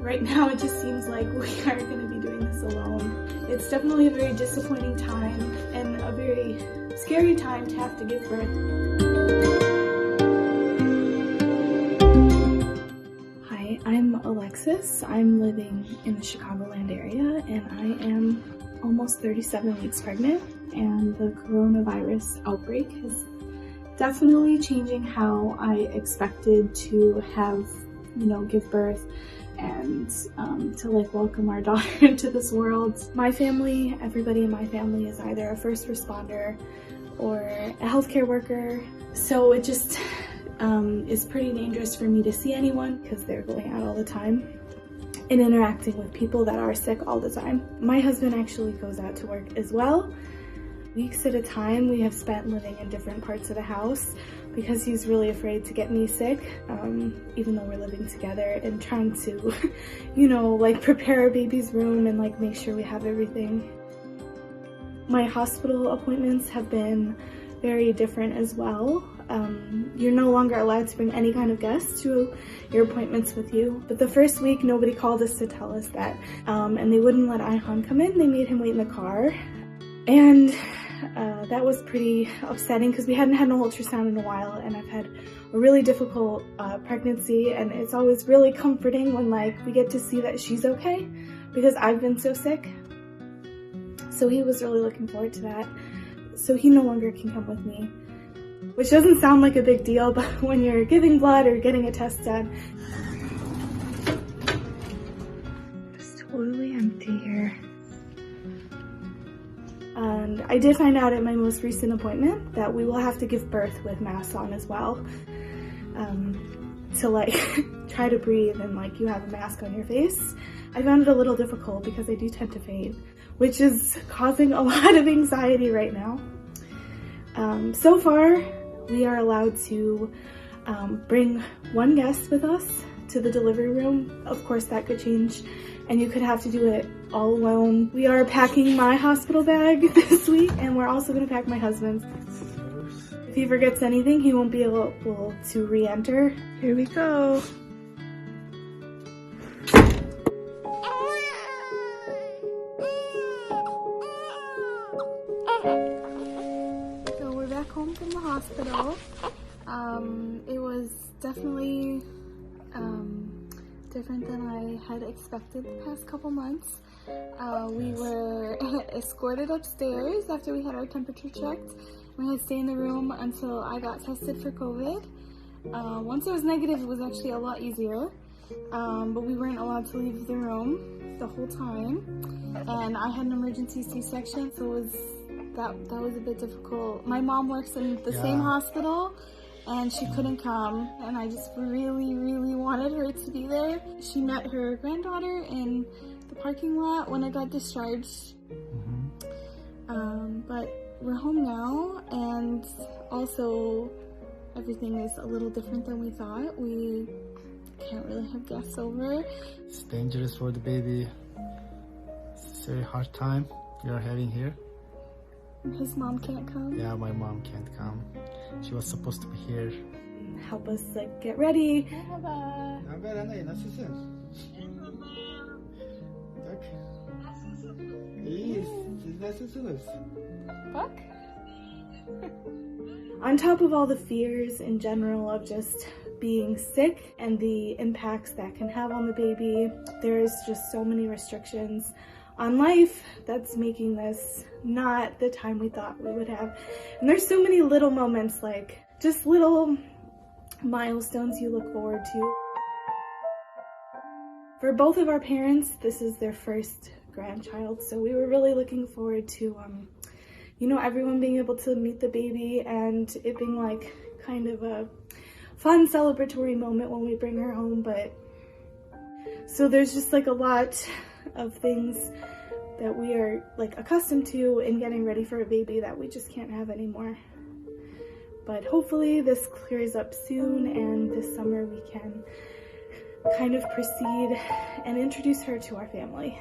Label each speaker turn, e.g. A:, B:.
A: Right now it just seems like we are going to be doing this alone. It's definitely a very disappointing time and a very scary time to have to give birth. Hi, I'm Alexis. I'm living in the Chicagoland area and I am almost 37 weeks pregnant, and the coronavirus outbreak is definitely changing how I expected to have, give birth and to welcome our daughter into this world. My family, everybody in my family is either a first responder or a healthcare worker, so it just is pretty dangerous for me to see anyone because they're going out all the time and interacting with people that are sick all the time. My husband actually goes out to work as well. Weeks at a time we have spent living in different parts of the house because he's really afraid to get me sick, even though we're living together, and trying to, prepare our baby's room and make sure we have everything. My hospital appointments have been very different as well. You're no longer allowed to bring any kind of guests to your appointments with you. But the first week, nobody called us to tell us that. And they wouldn't let Ihan come in. They made him wait in the car. And that was pretty upsetting because we hadn't had an ultrasound in a while, and I've had a really difficult pregnancy, and it's always really comforting when we get to see that she's okay because I've been so sick. So he was really looking forward to that. So he no longer can come with me, which doesn't sound like a big deal, but when you're giving blood or getting a test done, it's totally empty here. And I did find out at my most recent appointment that we will have to give birth with masks on as well, to try to breathe and you have a mask on your face. I found it a little difficult because I do tend to faint, which is causing a lot of anxiety right now. So far, we are allowed to bring one guest with us to the delivery room. Of course, that could change, and you could have to do it all alone. We are packing my hospital bag this week, and we're also going to pack my husband's. If he forgets anything, he won't be able to re-enter. Here we go. So we're back home from the hospital. It was definitely different than I had expected the past couple months. We were escorted upstairs after we had our temperature checked. We had to stay in the room until I got tested for COVID. Once it was negative, it was actually a lot easier, but we weren't allowed to leave the room the whole time. And I had an emergency C-section, so that was a bit difficult. My mom works in the same hospital, and she couldn't come, and I just really, really wanted her to be there. She met her granddaughter in the parking lot when I got discharged. But we're home now, and also everything is a little different than we thought. We can't really have guests over.
B: It's dangerous for the baby. It's a very hard time you're having here.
A: His mom can't come?
B: Yeah, my mom can't come. She was supposed to be here.
A: Help us get ready. Bak. On top of all the fears in general of just being sick and the impacts that can have on the baby, there's just so many restrictions on life that's making this not the time we thought we would have. And there's so many little moments, just little milestones you look forward to. For both of our parents, this is their first grandchild, so we were really looking forward to everyone being able to meet the baby and it being kind of a fun celebratory moment when we bring her home. But so there's just a lot of things that we are accustomed to in getting ready for a baby that we just can't have anymore. But hopefully this clears up soon, and this summer we can kind of proceed and introduce her to our family.